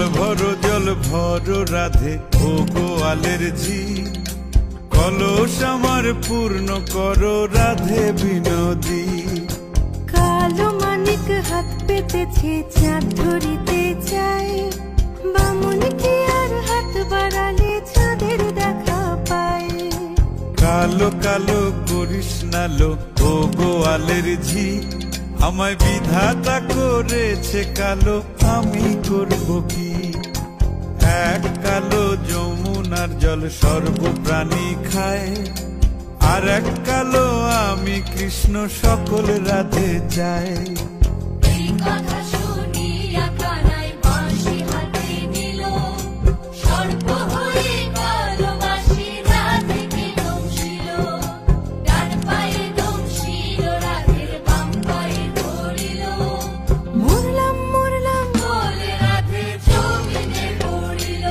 জল ভরো রাধে ও গোয়ালের ঝি, কলস আমার পূর্ণ করো রাধে বিনোদী। কালো মানিক হাত পেতেছে চাঁদ ধরিতে চায়, বামুন কি আর হাত বাড়ালে চাঁদের দেখা পায়। কালো কালো করিস নালো ও গোয়ালের ঝি, আমায় বিধাতা করেছে কালো, আমি করব কি? এক কালো যমুনার জল সর্বপ্রাণী খায়, আর এক কালো আমি কৃষ্ণ সকল রাধে চাই। এই কথা শুনিয়া কানাই বাঁশি হাতে নিল, সর্প হয়ে কালো বাঁশি রাধেকে দংশিল। ডান পায়ে দংশিল রাধের বাম পায়ে ধরিল, মরলাম মরলাম বলে রাধে জমিনে পড়িল।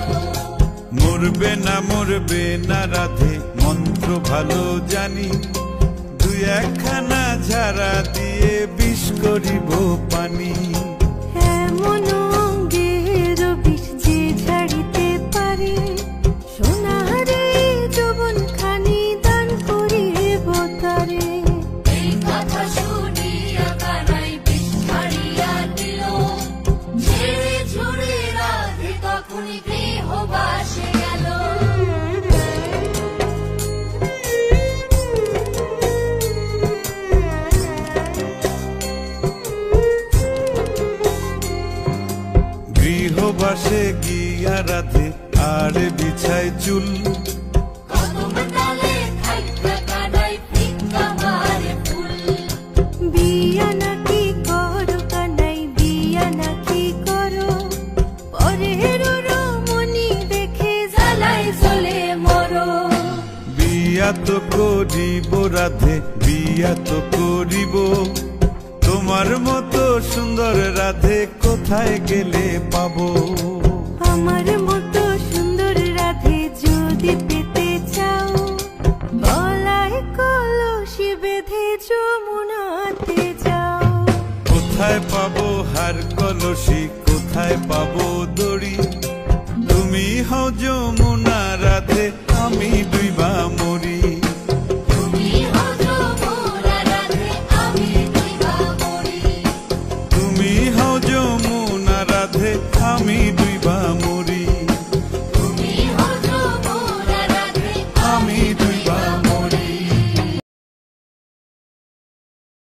মরবে না রাধে মন্ত্র ভালো জানি, দুই একখানা ঝাড়া দিয়ে বিষ করিব পানি। এমন অঙ্গের বিষ যে ঝাড়িতে পারে, সোনারে যৌবন খানি দান করিব তারে। এই কথা শুনিয়া কানাই বিষ ছাড়িয়া দিল, ঝেড়ে ঝুড়ে রাধে তখনই গৃহবাসে গেল। গৃহবাসে গিয়া রাধে আর বিছায় চুল, কদম ডালে থাইকা কানাই ফিক্কা মারে ফুল। বিয়া নাকি করো কানাই বিয়া নাকি করো, পরের রমণী দেখে জ্বালাই চলে মরো। বিয়া তো করিব রাধে বিয়া তো করিব, তোমার মতো সুন্দর রাধে কোথায় গেলে পাবো? আমার মতো সুন্দর রাধে যদি পেতে চাও, গলায় কলসি বেঁধে যমুনাতে যাও। কোথায় পাবো হার কলসি, কোথায় পাবো দড়ি, তুমি হও যমুনা